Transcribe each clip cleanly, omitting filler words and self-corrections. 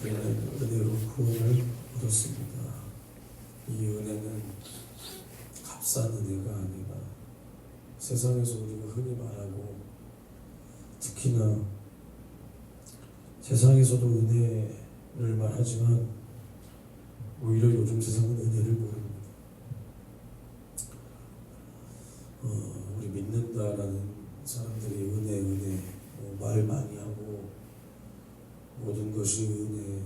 우리는 은혜로 구원을 얻었습니다. 이 은혜는 값싼 은혜가 아니라 세상에서 우리가 흔히 말하고, 특히나 세상에서도 은혜를 말하지만 오히려 요즘 세상은 은혜를 모릅니다. 우리 믿는다라는 사람들이 은혜 말 많이 하고, 모든 것이 은혜,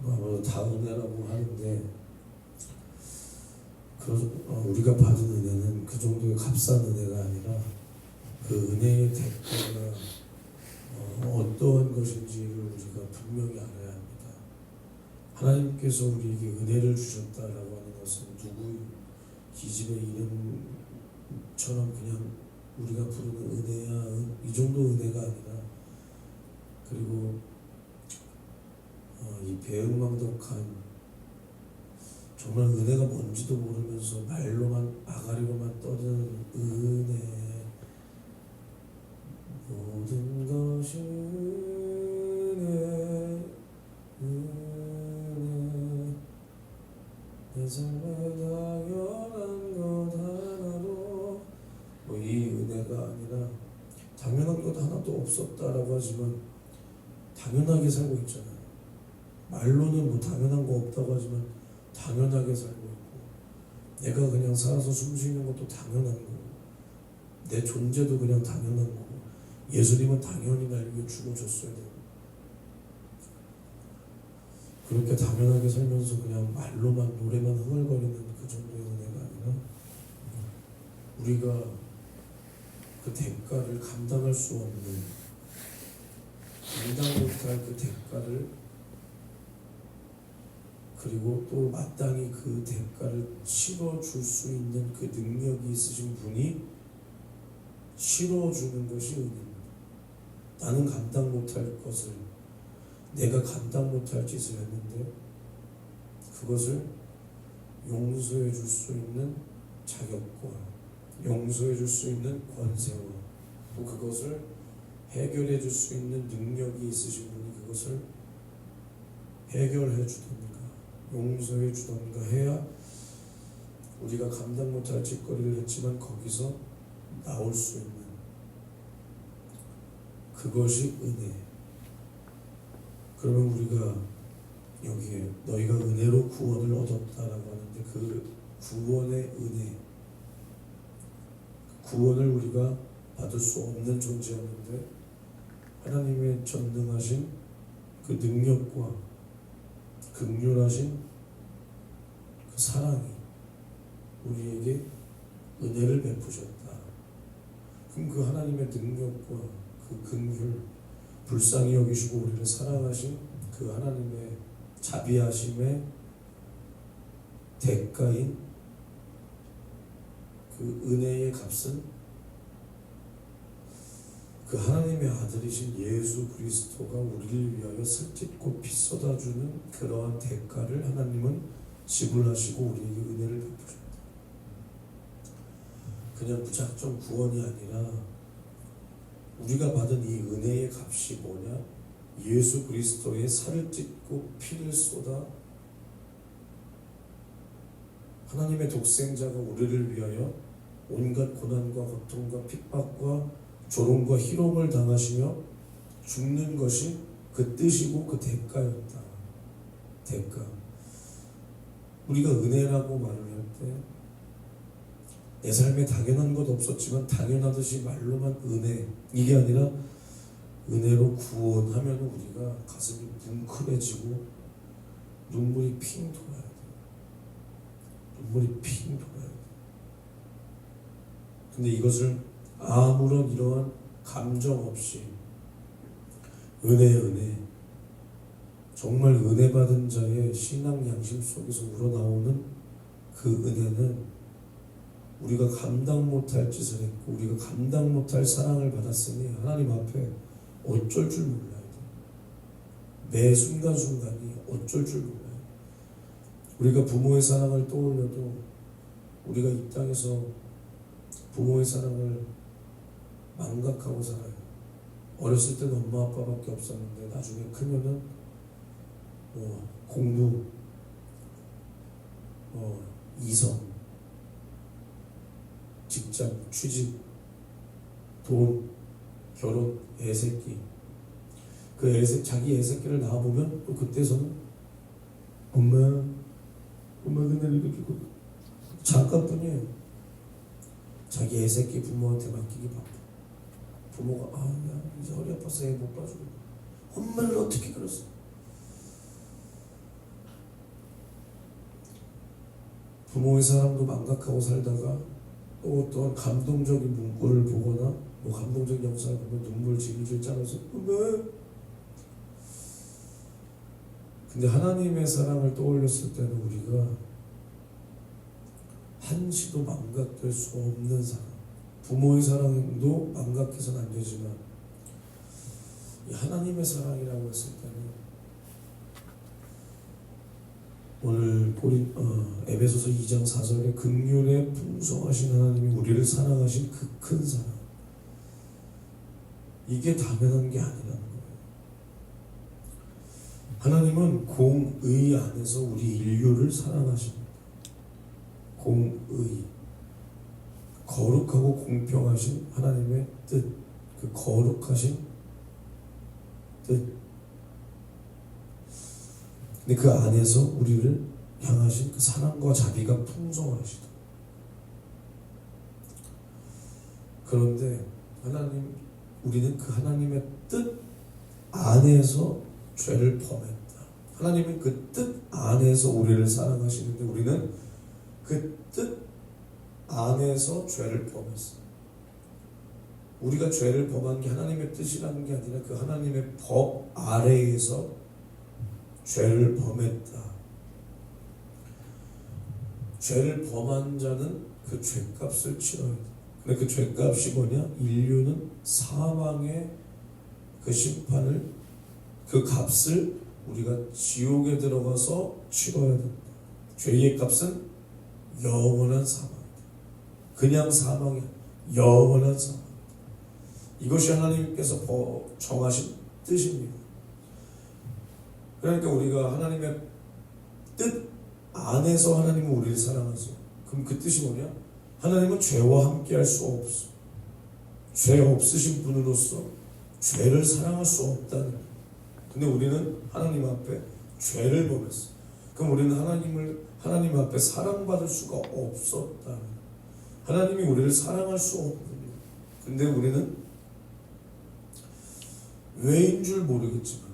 아마도 다 은혜라고 하는데, 우리가 받은 은혜는 그 정도의 값싼 은혜가 아니라 그 은혜의 대가가 어떠한 것인지를 우리가 분명히 알아야 합니다. 하나님께서 우리에게 은혜를 주셨다라고 하는 것은 누구 기집의 이름처럼 그냥 우리가 부르는 은혜야, 이 정도 은혜가 아니라, 그리고 이 배은망덕한, 정말 은혜가 뭔지도 모르면서 말로만 아가리로만 떠드는 은혜, 모든 것이 은혜, 내 삶에 당연한 것 하나도, 이 은혜가 아니라 당연한 것 하나도 없었다라고 하지만 당연하게 살고 있잖아요. 말로는 당연한 거 없다고 하지만 당연하게 살고 있고, 내가 그냥 살아서 숨 쉬는 것도 당연한 거고, 내 존재도 그냥 당연한 거고, 예수님은 당연히 날 위해 죽어줬어야 되고, 그렇게 당연하게 살면서 그냥 말로만 노래만 흥얼거리는 그 정도의 은혜가 아니라, 우리가 그 대가를 감당할 수 없는, 감당 못할 그 대가를, 그리고 또 마땅히 그 대가를 치러줄 수 있는 그 능력이 있으신 분이 치러주는 것이 은혜입니다. 나는 감당 못할 것을, 내가 감당 못할 짓을 했는데 그것을 용서해 줄 수 있는 자격과 용서해 줄 수 있는 권세와 또 그것을 해결해 줄 수 있는 능력이 있으신 분이 그것을 해결해 주던가 용서해 주던가 해야 우리가 감당 못할 짓거리를 했지만 거기서 나올 수 있는 그것이 은혜. 그러면 우리가 여기에 너희가 은혜로 구원을 얻었다라고 하는데, 그 구원의 은혜, 구원을 우리가 받을 수 없는 존재였는데 하나님의 전능하신 그 능력과 긍휼하신 그 사랑이 우리에게 은혜를 베푸셨다. 그럼 그 하나님의 능력과 그 긍휼, 불쌍히 여기시고 우리를 사랑하신 그 하나님의 자비하심의 대가인 그 은혜의 값은 그 하나님의 아들이신 예수 그리스도가 우리를 위하여 슬깃고 피 쏟아주는 그러한 대가를 하나님은 지불하시고 우리에게 은혜를 베푸셨다. 그냥 무작정 구원이 아니라 우리가 받은 이 은혜의 값이 뭐냐? 예수 그리스도의 살을 찢고 피를 쏟아 하나님의 독생자가 우리를 위하여 온갖 고난과 고통과 핍박과 조롱과 희롱을 당하시며 죽는 것이 그 뜻이고 그 대가였다. 대가. 우리가 은혜라고 말을 할 때 내 삶에 당연한 것 없었지만 당연하듯이 말로만 은혜, 이게 아니라 은혜로 구원하면 우리가 가슴이 뭉클해지고 눈물이 핑 돌아야 돼. 눈물이 핑 돌아야 돼. 근데 이것을 아무런 이러한 감정 없이 은혜, 정말 은혜 받은 자의 신앙 양심 속에서 우러나오는 그 은혜는 우리가 감당 못할 짓을 했고 우리가 감당 못할 사랑을 받았으니 하나님 앞에 어쩔 줄 몰라야 돼. 매 순간순간이 어쩔 줄 몰라야 돼. 우리가 부모의 사랑을 떠올려도 우리가 이 땅에서 부모의 사랑을 망각하고 살아요. 어렸을 때는 엄마 아빠밖에 없었는데 나중에 크면은 공부, 이성, 직장, 취직, 돈, 결혼, 애새끼. 자기 애새끼를 낳아보면 또 그때서는 엄마 그날 이렇게 잠깐뿐이에요. 자기 애새끼 부모한테 맡기기 바빠. 부모가 야 이제 허리 아파서 애 못 봐주고 엄마를 어떻게 그랬어? 부모의 사랑도 망각하고 살다가 또 어떤 감동적인 문구를 보거나 감동적인 영상을 보면 눈물 질질 짜면서 엄마. 근데 하나님의 사랑을 떠올렸을 때는 우리가 한시도 망각될 수 없는 사랑. 부모의 사랑도 망각해서는 안 되지만 이 하나님의 사랑이라고 했을 때는 오늘 에베소서 2장 4절에 긍휼에 풍성하신 하나님이 우리를 사랑하신 그 큰 사랑, 이게 당연한 게 아니라는 거예요. 하나님은 공의 안에서 우리 인류를 사랑하십니다. 공의, 거룩하고 공평하신 하나님의 뜻, 그 거룩하신 뜻. 근데 그 안에서 우리를 향하신 그 사랑과 자비가 풍성하시다. 그런데 우리는 그 하나님의 뜻 안에서 죄를 범했다. 하나님은 그 뜻 안에서 우리를 사랑하시는데 우리는 그 뜻 안에서 죄를 범했어. 우리가 죄를 범한 게 하나님의 뜻이라는 게 아니라 그 하나님의 법 아래에서 죄를 범했다. 죄를 범한 자는 그 죄값을 치러야 돼. 근데 그 죄값이 뭐냐? 인류는 사망의 그 심판을, 그 값을 우리가 지옥에 들어가서 치러야 된다. 죄의 값은 영원한 사망이다. 그냥 사망이 아니라 영원한 사망. 이것이 하나님께서 정하신 뜻입니다. 그러니까 우리가 하나님의 뜻 안에서 하나님은 우리를 사랑하세요. 그럼 그 뜻이 뭐냐? 하나님은 죄와 함께 할 수 없어. 죄 없으신 분으로서 죄를 사랑할 수 없다는 거예요. 근데 우리는 하나님 앞에 죄를 범했어. 그럼 우리는 하나님 앞에 사랑받을 수가 없었다는 거예요. 하나님이 우리를 사랑할 수 없는 거예요. 근데 우리는 왜인 줄 모르겠지만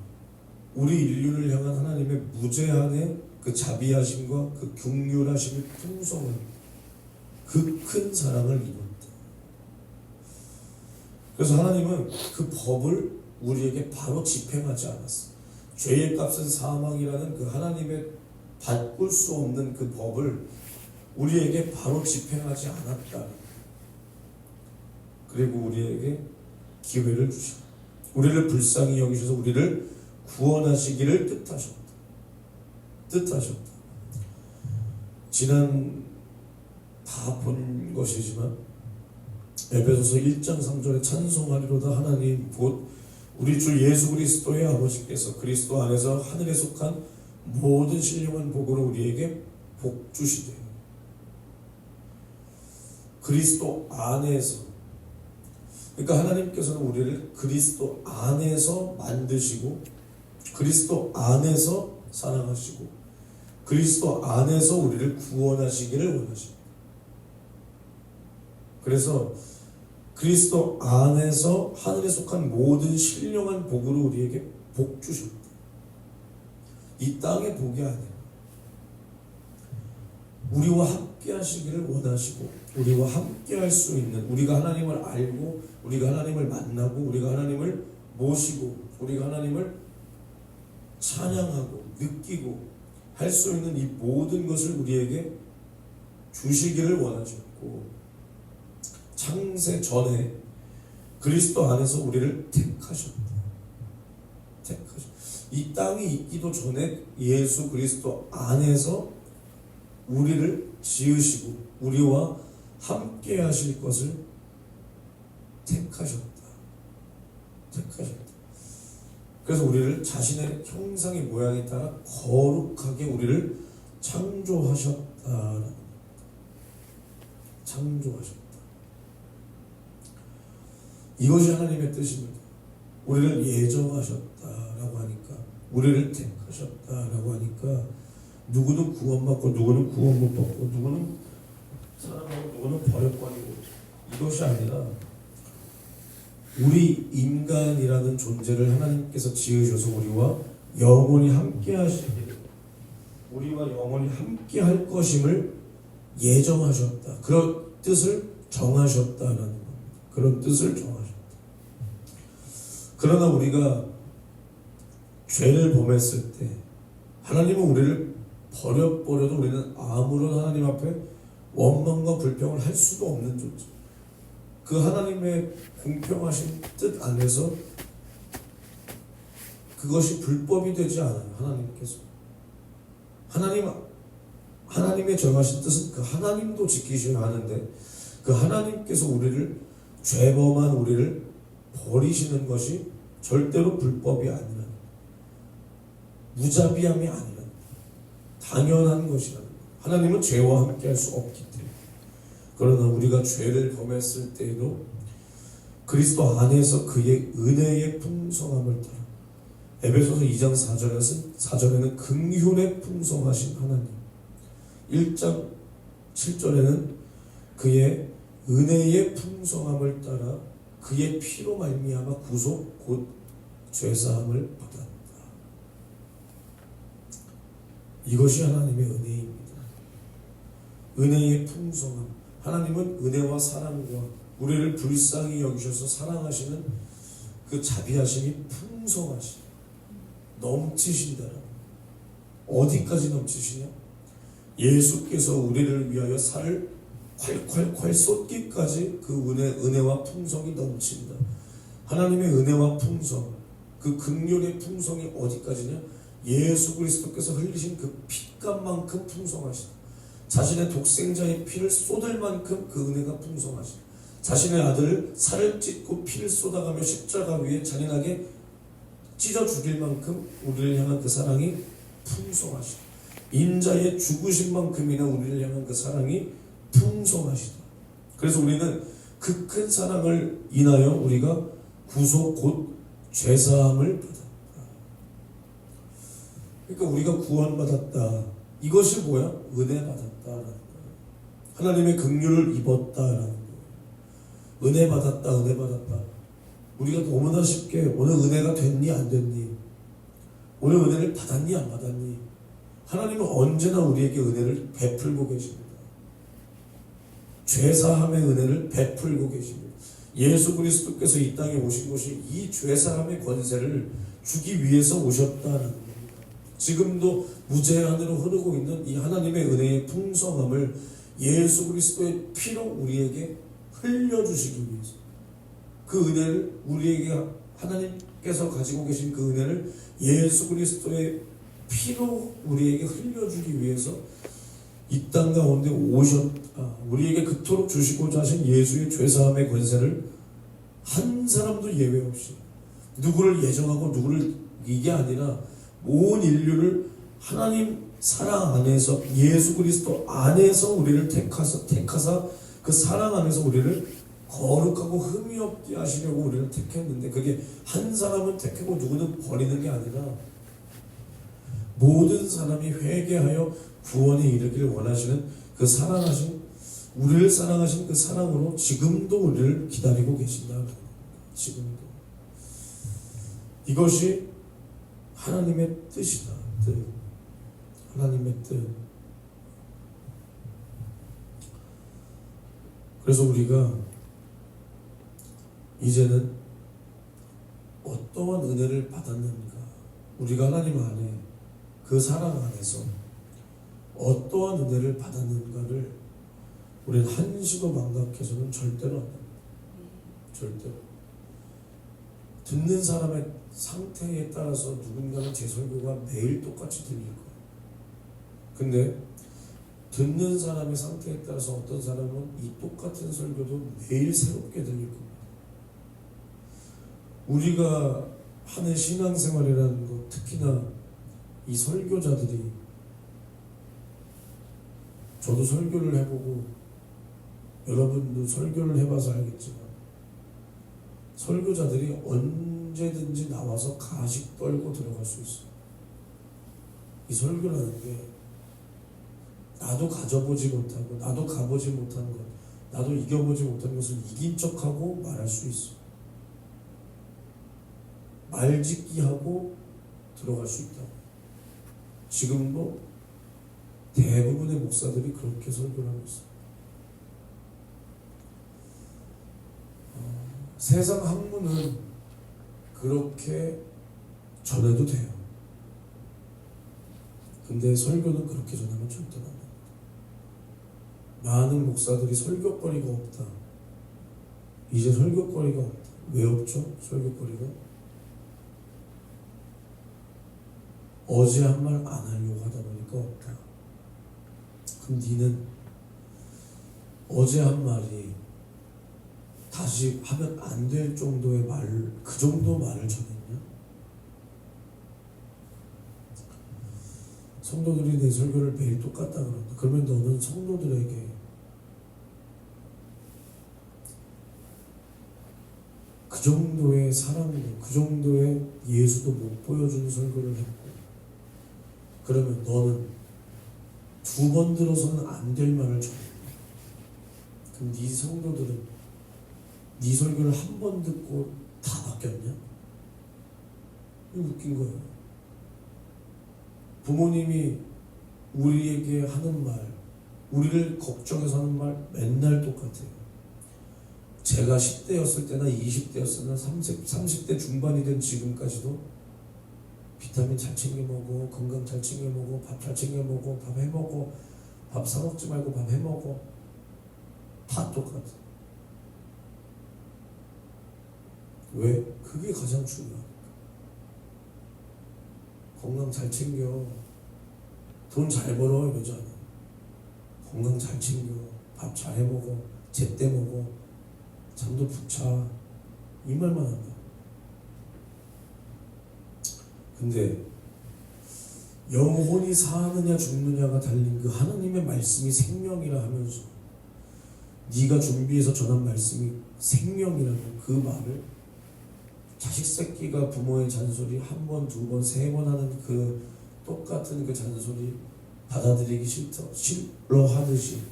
우리 인류를 향한 하나님의 무제한의 그 자비하심과 그 긍휼하심이 풍성한 그 큰 사랑을 입었다. 그래서 하나님은 그 법을 우리에게 바로 집행하지 않았어. 죄의 값은 사망이라는 그 하나님의 바꿀 수 없는 그 법을 우리에게 바로 집행하지 않았다. 그리고 우리에게 기회를 주셨다. 우리를 불쌍히 여기셔서 우리를 구원하시기를 뜻하셨다. 지난 다 본 것이지만 에베소서 1장 3절에 찬송하리로다 하나님 곧 우리 주 예수 그리스도의 아버지께서 그리스도 안에서 하늘에 속한 모든 신령한 복으로 우리에게 복 주시되. 그리스도 안에서, 그러니까 하나님께서는 우리를 그리스도 안에서 만드시고 그리스도 안에서 사랑하시고 그리스도 안에서 우리를 구원하시기를 원하십니다. 그래서 그리스도 안에서 하늘에 속한 모든 신령한 복으로 우리에게 복 주셨다. 이 땅의 복이 아니라 우리와 함께 하시기를 원하시고 우리와 함께 할 수 있는, 우리가 하나님을 알고 우리가 하나님을 만나고 우리가 하나님을 모시고 우리가 하나님을 찬양하고 느끼고 할 수 있는 이 모든 것을 우리에게 주시기를 원하셨고 창세 전에 그리스도 안에서 우리를 택하셨다. 이 땅이 있기도 전에 예수 그리스도 안에서 우리를 지으시고 우리와 함께 하실 것을 택하셨다. 그래서 우리를 자신의 형상의 모양에 따라 거룩하게 우리를 창조하셨다. 이것이 하나님의 뜻입니다. 우리를 예정하셨다라고 하니까, 우리를 택하셨다라고 하니까, 누구는 구원받고 누구는 구원 못 받고 누구는 사랑하고 누구는 버렸거니고, 이것이 아니라 우리 인간이라는 존재를 하나님께서 지으셔서 우리와 영원히 함께 하시기를, 우리와 영원히 함께 할 것임을 예정하셨다. 그런 뜻을 정하셨다는 겁니다. 그런 뜻을 정하셨다. 그러나 우리가 죄를 범했을 때 하나님은 우리를 버려도 우리는 아무런 하나님 앞에 원망과 불평을 할 수도 없는 존재. 그 하나님의 공평하신 뜻 안에서 그것이 불법이 되지 않아요. 하나님께서 하나님의 정하신 뜻은 그 하나님도 지키셔야 하는데, 그 하나님께서 우리를, 죄범한 우리를 버리시는 것이 절대로 불법이 아니라, 무자비함이 아니라 당연한 것이라는 거예요. 하나님은 죄와 함께 할 수 없기 때문에. 그러나 우리가 죄를 범했을 때에도 그리스도 안에서 그의 은혜의 풍성함을 따라, 에베소서 2장 4절에는 긍휼의 풍성하신 하나님, 1장 7절에는 그의 은혜의 풍성함을 따라 그의 피로 말미암아 구속 곧 죄사함을 받았다. 이것이 하나님의 은혜입니다. 은혜의 풍성함. 하나님은 은혜와 사랑과 우리를 불쌍히 여기셔서 사랑하시는 그 자비하심이 풍성하시, 넘치신다. 어디까지 넘치시냐? 예수께서 우리를 위하여 살을 콸콸콸 쏟기까지 그 은혜와 풍성이 넘친다. 하나님의 은혜와 풍성, 그 긍휼의 풍성이 어디까지냐? 예수 그리스도께서 흘리신 그 피값만큼 풍성하시다. 자신의 독생자의 피를 쏟을 만큼 그 은혜가 풍성하시다. 자신의 아들을 살을 찢고 피를 쏟아가며 십자가 위에 잔인하게 찢어 죽일 만큼 우리를 향한 그 사랑이 풍성하시다. 인자의 죽으신 만큼이나 우리를 향한 그 사랑이 풍성하시다. 그래서 우리는 그 큰 사랑을 인하여 우리가 구속 곧 죄사함을 받았다. 그러니까 우리가 구원받았다. 이것이 뭐야? 은혜 받았다라는 거예요. 하나님의 긍휼을 입었다라는 거예요. 은혜 받았다. 우리가 너무나 쉽게 오늘 은혜가 됐니 안 됐니, 오늘 은혜를 받았니 안 받았니, 하나님은 언제나 우리에게 은혜를 베풀고 계십니다. 죄사함의 은혜를 베풀고 계십니다. 예수 그리스도께서 이 땅에 오신 것이 이 죄사함의 권세를 주기 위해서 오셨다는 겁니다. 지금도 무제한으로 흐르고 있는 이 하나님의 은혜의 풍성함을 예수 그리스도의 피로 우리에게 흘려주시기 위해서, 그 은혜를 우리에게 하나님께서 가지고 계신 그 은혜를 예수 그리스도의 피로 우리에게 흘려주기 위해서 이 땅 가운데 오셨다. 우리에게 그토록 주시고자 하신 예수의 죄사함의 권세를 한 사람도 예외 없이, 누구를 예정하고 누구를, 이게 아니라 온 인류를 하나님 사랑 안에서, 예수 그리스도 안에서 우리를 택하사 그 사랑 안에서 우리를 거룩하고 흠이 없게 하시려고 우리를 택했는데, 그게 한 사람은 택하고 누구는 버리는 게 아니라 모든 사람이 회개하여 구원에 이르기를 원하시는 그 사랑하신, 우리를 사랑하신 그 사랑으로 지금도 우리를 기다리고 계신다. 지금도. 이것이 하나님의 뜻이다. 뜻. 하나님의 뜻. 그래서 우리가 이제는 어떠한 은혜를 받았는가, 우리가 하나님 안에 그 사랑 안에서 어떠한 은혜를 받았는가를 우리는 한시도 망각해서는 절대로 안 됩니다. 절대로. 듣는 사람의 상태에 따라서 누군가는 제 설교가 매일 똑같이 들릴 거예요. 근데 듣는 사람의 상태에 따라서 어떤 사람은 이 똑같은 설교도 매일 새롭게 들릴 겁니다. 우리가 하는 신앙생활이라는 것, 특히나 이 설교자들이, 저도 설교를 해보고 여러분도 설교를 해봐서 알겠지만, 설교자들이 언제든지 나와서 가식 떨고 들어갈 수 있어요. 이 설교라는 게 나도 가져보지 못하고 나도 가보지 못한 것, 나도 이겨보지 못한 것을 이긴 척하고 말할 수 있어. 말짓기하고 들어갈 수 있다. 지금도 대부분의 목사들이 그렇게 설교를 하고 있어요. 세상 학문은 그렇게 전해도 돼요. 근데 설교는 그렇게 전하면 절대 안 됩니다. 많은 목사들이 설교거리가 없다. 이제 설교거리가 없다. 왜 없죠? 설교거리가? 어제 한 말 안 하려고 하다 보니까 없다. 그럼 니는 어제 한 말이 다시 하면 안 될 정도의 말, 그 정도 말을 전했냐? 성도들이 내 설교를 매일 똑같다 그런다. 그러면 너는 성도들에게 그 정도의 사랑도, 그 정도의 예수도 못 보여주는 설교를 했고, 그러면 너는 두 번 들어서는 안 될 말을 전해. 그럼 네 성도들은 네 설교를 한 번 듣고 다 바뀌었냐? 이거 웃긴 거예요. 부모님이 우리에게 하는 말, 우리를 걱정해서 하는 말 맨날 똑같아요. 제가 10대였을 때나 20대였을 때나 30대 중반이 된 지금까지도 비타민 잘 챙겨 먹어, 건강 잘 챙겨 먹어, 밥 잘 챙겨 먹어, 밥 해 먹어, 밥 사 먹지 말고 밥 해 먹어. 다 똑같아. 왜? 그게 가장 중요하니까. 건강 잘 챙겨, 돈 잘 벌어 이러지 않아. 건강 잘 챙겨, 밥 잘 해 먹어, 제때 먹어, 잠도 푹 자, 이 말만 한다. 근데 영혼이 사느냐 죽느냐가 달린 그 하나님의 말씀이 생명이라 하면서 네가 준비해서 전한 말씀이 생명이라는 그 말을 자식 새끼가 부모의 잔소리 한 번, 두 번, 세 번 하는 그 똑같은 그 잔소리 받아들이기 싫어하듯이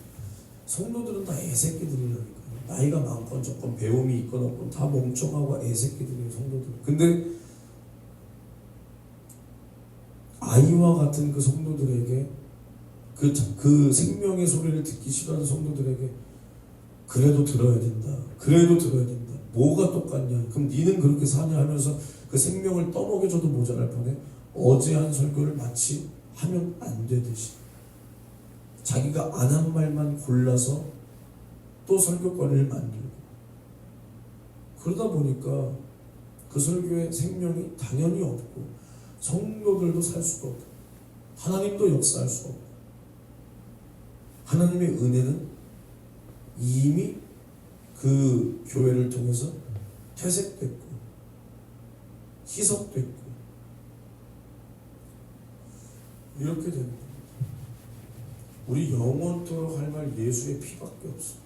성도들은 다 애새끼들이라니까요. 나이가 많건 적건 배움이 있건 없건 다 멍청하고 애새끼들이에요, 성도들. 근데 아이와 같은 그 성도들에게 그 생명의 소리를 듣기 싫어하는 성도들에게 그래도 들어야 된다. 그래도 들어야 된다. 뭐가 똑같냐? 그럼 니는 그렇게 사냐 하면서 그 생명을 떠먹여줘도 모자랄 뻔해. 어제 한 설교를 마치 하면 안 되듯이 자기가 안 한 말만 골라서 또 설교거리를 만들고, 그러다 보니까 그 설교의 생명이 당연히 없고 성도들도 살 수가 없고 하나님도 역사할 수가 없고, 하나님의 은혜는 이미 그 교회를 통해서 퇴색됐고 희석됐고 이렇게 됩니다. 우리 영원토록 할 말 예수의 피밖에 없어.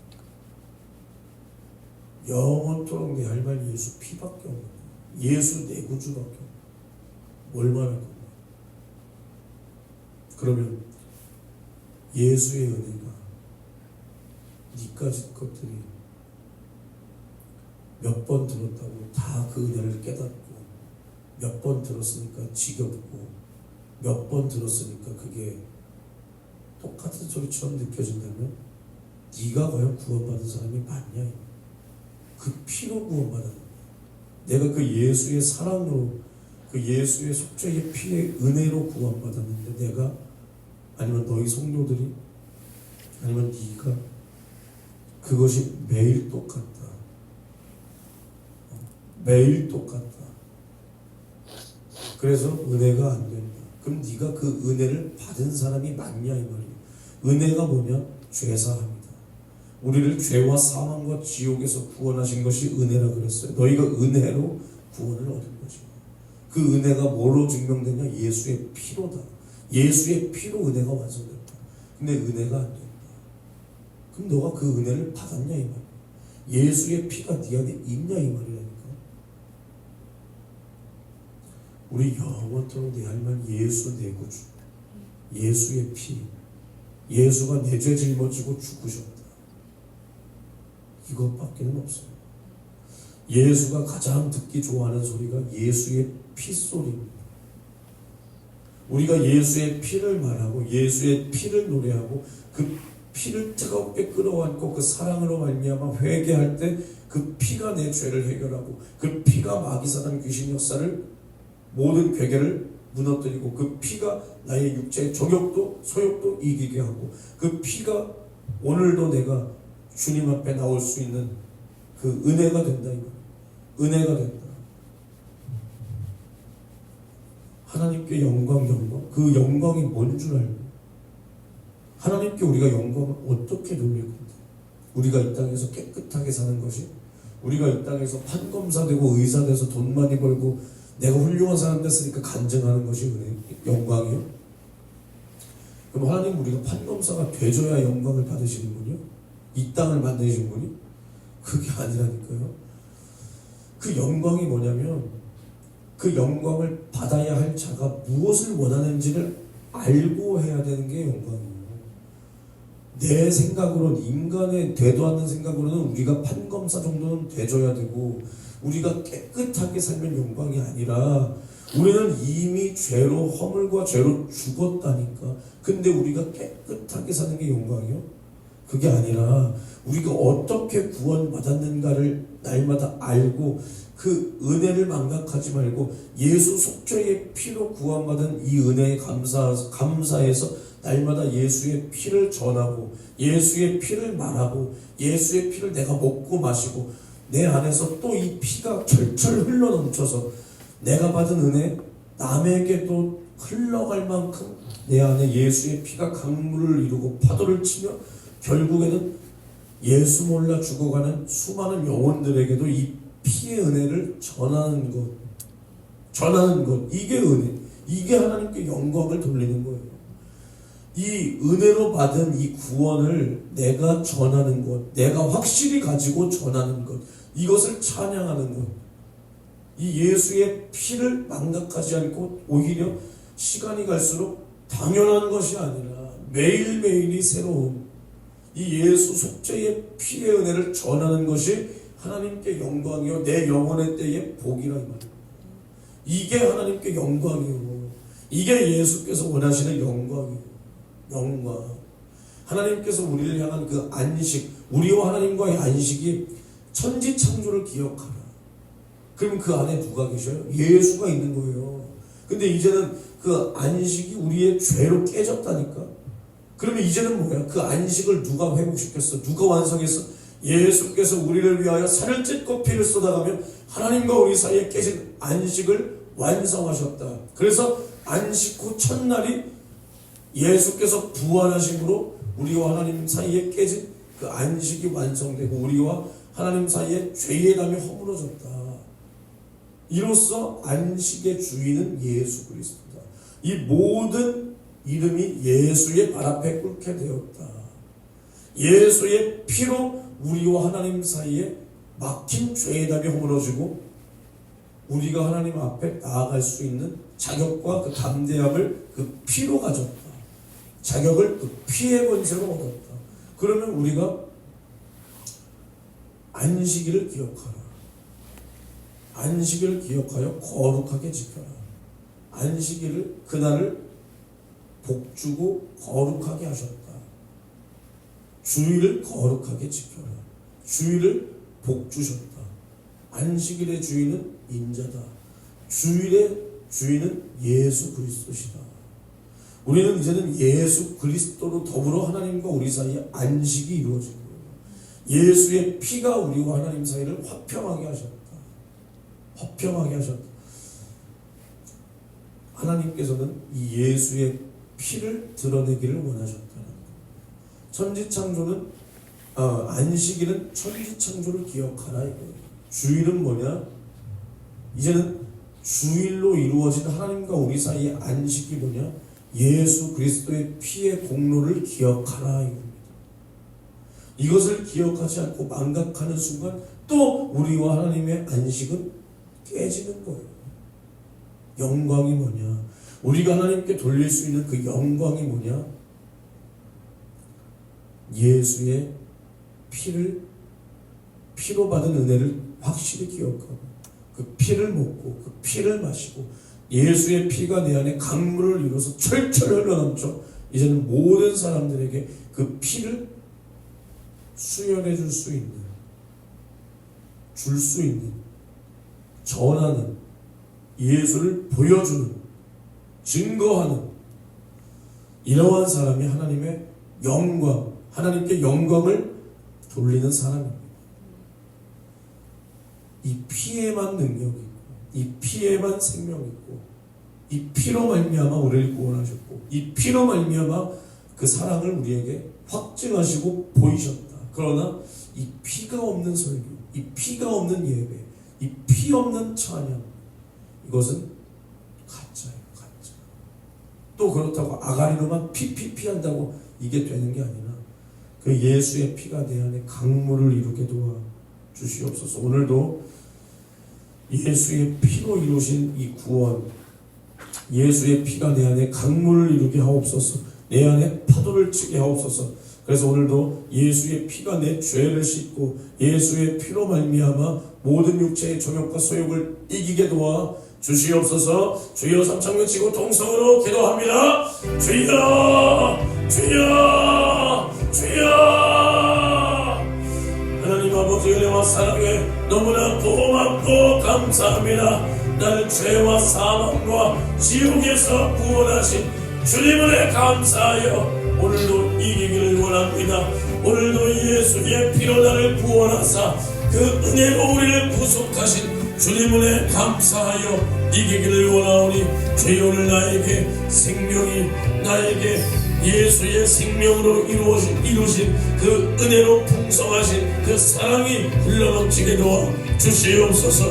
영원토록 내 할 말 예수 피밖에 없는 거야. 예수 내 구주밖에 없는 거야. 뭘 말할 거야? 그러면 예수의 은혜가 니까지 것들이 몇 번 들었다고 다 그 은혜를 깨닫고, 몇 번 들었으니까 지겹고, 몇 번 들었으니까 그게 똑같은 소리처럼 느껴진다면 네가 과연 구원받은 사람이 맞냐? 그 피로 구원받은 거야. 내가 그 예수의 사랑으로, 그 예수의 속죄의 피의 은혜로 구원받았는데 내가, 아니면 너희 성도들이, 아니면 네가 그것이 매일 똑같다. 매일 똑같다. 그래서 은혜가 안 된다. 그럼 네가 그 은혜를 받은 사람이 맞냐 이 말이야. 은혜가 뭐냐? 죄사함이다. 우리를 죄와 사망과 지옥에서 구원하신 것이 은혜라 그랬어요. 너희가 은혜로 구원을 얻은 거죠. 그 은혜가 뭐로 증명되냐? 예수의 피로다. 예수의 피로 은혜가 완성됐다. 근데 은혜가 안 된다. 그럼 너가 그 은혜를 받았냐 이 말이야. 예수의 피가 네 안에 있냐 이 말이라니까. 우리 영원토록 내 할만 예수 내 구주, 예수의 피, 예수가 내 죄 짊어지고 죽으셨다. 이것밖에는 없어요. 예수가 가장 듣기 좋아하는 소리가 예수의 피소리입니다. 우리가 예수의 피를 말하고 예수의 피를 노래하고 그 피를 뜨겁게 끌어안고 그 사랑으로 말미암아 회개할 때 그 피가 내 죄를 해결하고 그 피가 마귀사단 귀신 역사를 모든 괴계를 무너뜨리고 그 피가 나의 육체의 정욕도 소욕도 이기게 하고 그 피가 오늘도 내가 주님 앞에 나올 수 있는 그 은혜가 된다. 은혜가 된다. 하나님께 영광. 그 영광이 뭔 줄 알고 하나님께 우리가 영광을 어떻게 돌릴 건데? 우리가 이 땅에서 깨끗하게 사는 것이, 우리가 이 땅에서 판검사되고 의사돼서 돈 많이 벌고 내가 훌륭한 사람 됐으니까 간증하는 것이 은혜, 영광이요? 그럼 하나님 우리가 판검사가 되줘야 영광을 받으시는 분이요? 이 땅을 만드신 분이? 그게 아니라니까요. 그 영광이 뭐냐면 그 영광을 받아야 할 자가 무엇을 원하는지를 알고 해야 되는 게 영광이에요. 내 생각으로는, 인간의 되도 않는 생각으로는 우리가 판검사 정도는 돼줘야 되고 우리가 깨끗하게 살면 영광이 아니라 우리는 이미 죄로, 허물과 죄로 죽었다니까. 근데 우리가 깨끗하게 사는 게 영광이요? 그게 아니라 우리가 어떻게 구원받았는가를 날마다 알고 그 은혜를 망각하지 말고 예수 속죄의 피로 구원받은 이 은혜에 감사해서 날마다 예수의 피를 전하고 예수의 피를 말하고 예수의 피를 내가 먹고 마시고 내 안에서 또 이 피가 철철 흘러넘쳐서 내가 받은 은혜 남에게도 흘러갈 만큼 내 안에 예수의 피가 강물을 이루고 파도를 치며 결국에는 예수 몰라 죽어가는 수많은 영혼들에게도 이 피의 은혜를 전하는 것, 이게 은혜, 이게 하나님께 영광을 돌리는 거예요. 이 은혜로 받은 이 구원을 내가 전하는 것, 내가 확실히 가지고 전하는 것, 이것을 찬양하는 것, 이 예수의 피를 망각하지 않고 오히려 시간이 갈수록 당연한 것이 아니라 매일매일이 새로운 이 예수 속죄의 피의 은혜를 전하는 것이 하나님께 영광이요 내 영혼의 때의 복이라 이 말이에요. 이게 하나님께 영광이요, 이게 예수께서 원하시는 영광이요. 영광. 하나님께서 우리를 향한 그 안식, 우리와 하나님과의 안식이 천지창조를 기억하라. 그럼 그 안에 누가 계셔요? 예수가 있는 거예요. 근데 이제는 그 안식이 우리의 죄로 깨졌다니까. 그러면 이제는 뭐야? 그 안식을 누가 회복시켰어? 누가 완성했어? 예수께서 우리를 위하여 살을 찢고 피를 쏟아가며 하나님과 우리 사이에 깨진 안식을 완성하셨다. 그래서 안식 후 첫날이 예수께서 부활하심으로 우리와 하나님 사이에 깨진 그 안식이 완성되고 우리와 하나님 사이에 죄의 담이 허물어졌다. 이로써 안식의 주인은 예수 그리스도다. 이 모든 이름이 예수의 발 앞에 꿇게 되었다. 예수의 피로 우리와 하나님 사이에 막힌 죄의 담이 허물어지고 우리가 하나님 앞에 나아갈 수 있는 자격과 그 담대함을 그 피로 가졌다. 자격을 그 피의 권세로 얻었다. 그러면 우리가 안식일을 기억하라. 안식일을 기억하여 거룩하게 지켜라. 안식일을, 그날을 복주고 거룩하게 하셨다. 주일을 거룩하게 지켜라. 주일을 복주셨다. 안식일의 주인은 인자다. 주일의 주인은 예수 그리스도시다. 우리는 이제는 예수 그리스도로 더불어 하나님과 우리 사이에 안식이 이루어진 거예요. 예수의 피가 우리와 하나님 사이를 화평하게 하셨다. 화평하게 하셨다. 하나님께서는 이 예수의 피를 드러내기를 원하셨다는 거예요. 천지창조는 안식일은 천지창조를 기억하라 이거예요. 주일은 뭐냐? 이제는 주일로 이루어진 하나님과 우리 사이의 안식이 뭐냐? 예수 그리스도의 피의 공로를 기억하라 이겁니다. 이것을 기억하지 않고 망각하는 순간 또 우리와 하나님의 안식은 깨지는 거예요. 영광이 뭐냐? 우리가 하나님께 돌릴 수 있는 그 영광이 뭐냐? 예수의 피로 받은 은혜를 확실히 기억하고 그 피를 먹고 그 피를 마시고 예수의 피가 내 안에 강물을 이루어서 철철 흘러넘쳐 이제는 모든 사람들에게 그 피를 수혈해 줄 수 있는 전하는 예수를 보여주는 증거하는 이러한 사람이 하나님의 영광, 하나님께 영광을 돌리는 사람입니다. 이 피에만 능력이 있고 이 피에만 생명이 있고 이 피로 말미암아 우리를 구원하셨고 이 피로 말미암아 그 사랑을 우리에게 확증하시고 보이셨다. 그러나 이 피가 없는 설교, 이 피가 없는 예배, 이 피 없는 찬양, 이것은 가짜예요. 가짜. 또 그렇다고 아가리로만 피피피 한다고 이게 되는 게 아니라 그 예수의 피가 내 안에 강물을 이루게 도와 주시옵소서. 오늘도 예수의 피로 이루신 이 구원, 예수의 피가 내 안에 강물을 이루게 하옵소서. 내 안에 파도를 치게 하옵소서. 그래서 오늘도 예수의 피가 내 죄를 씻고 예수의 피로 말미암아 모든 육체의 정욕과 소욕을 이기게 도와 주시옵소서. 주여 삼창을 치고 동성으로 기도합니다. 주여 주여 주여. 하나님 아버지 은혜와 사랑에 너무나 고맙고 감사합니다. 나를 죄와 사망과 지옥에서 구원하신 주님을 감사하여 오늘도 이기기를 원합니다. 오늘도 예수의 피로 나를 구원하사 그 은혜로 우리를 구속하신 주님을 감사하여 이기기를 원하오니 주여 오늘 나에게 생명이 나에게 예수의 생명으로 이루신 그 은혜로 풍성하신 그 사랑이 흘러넘치게 도와 주시옵소서.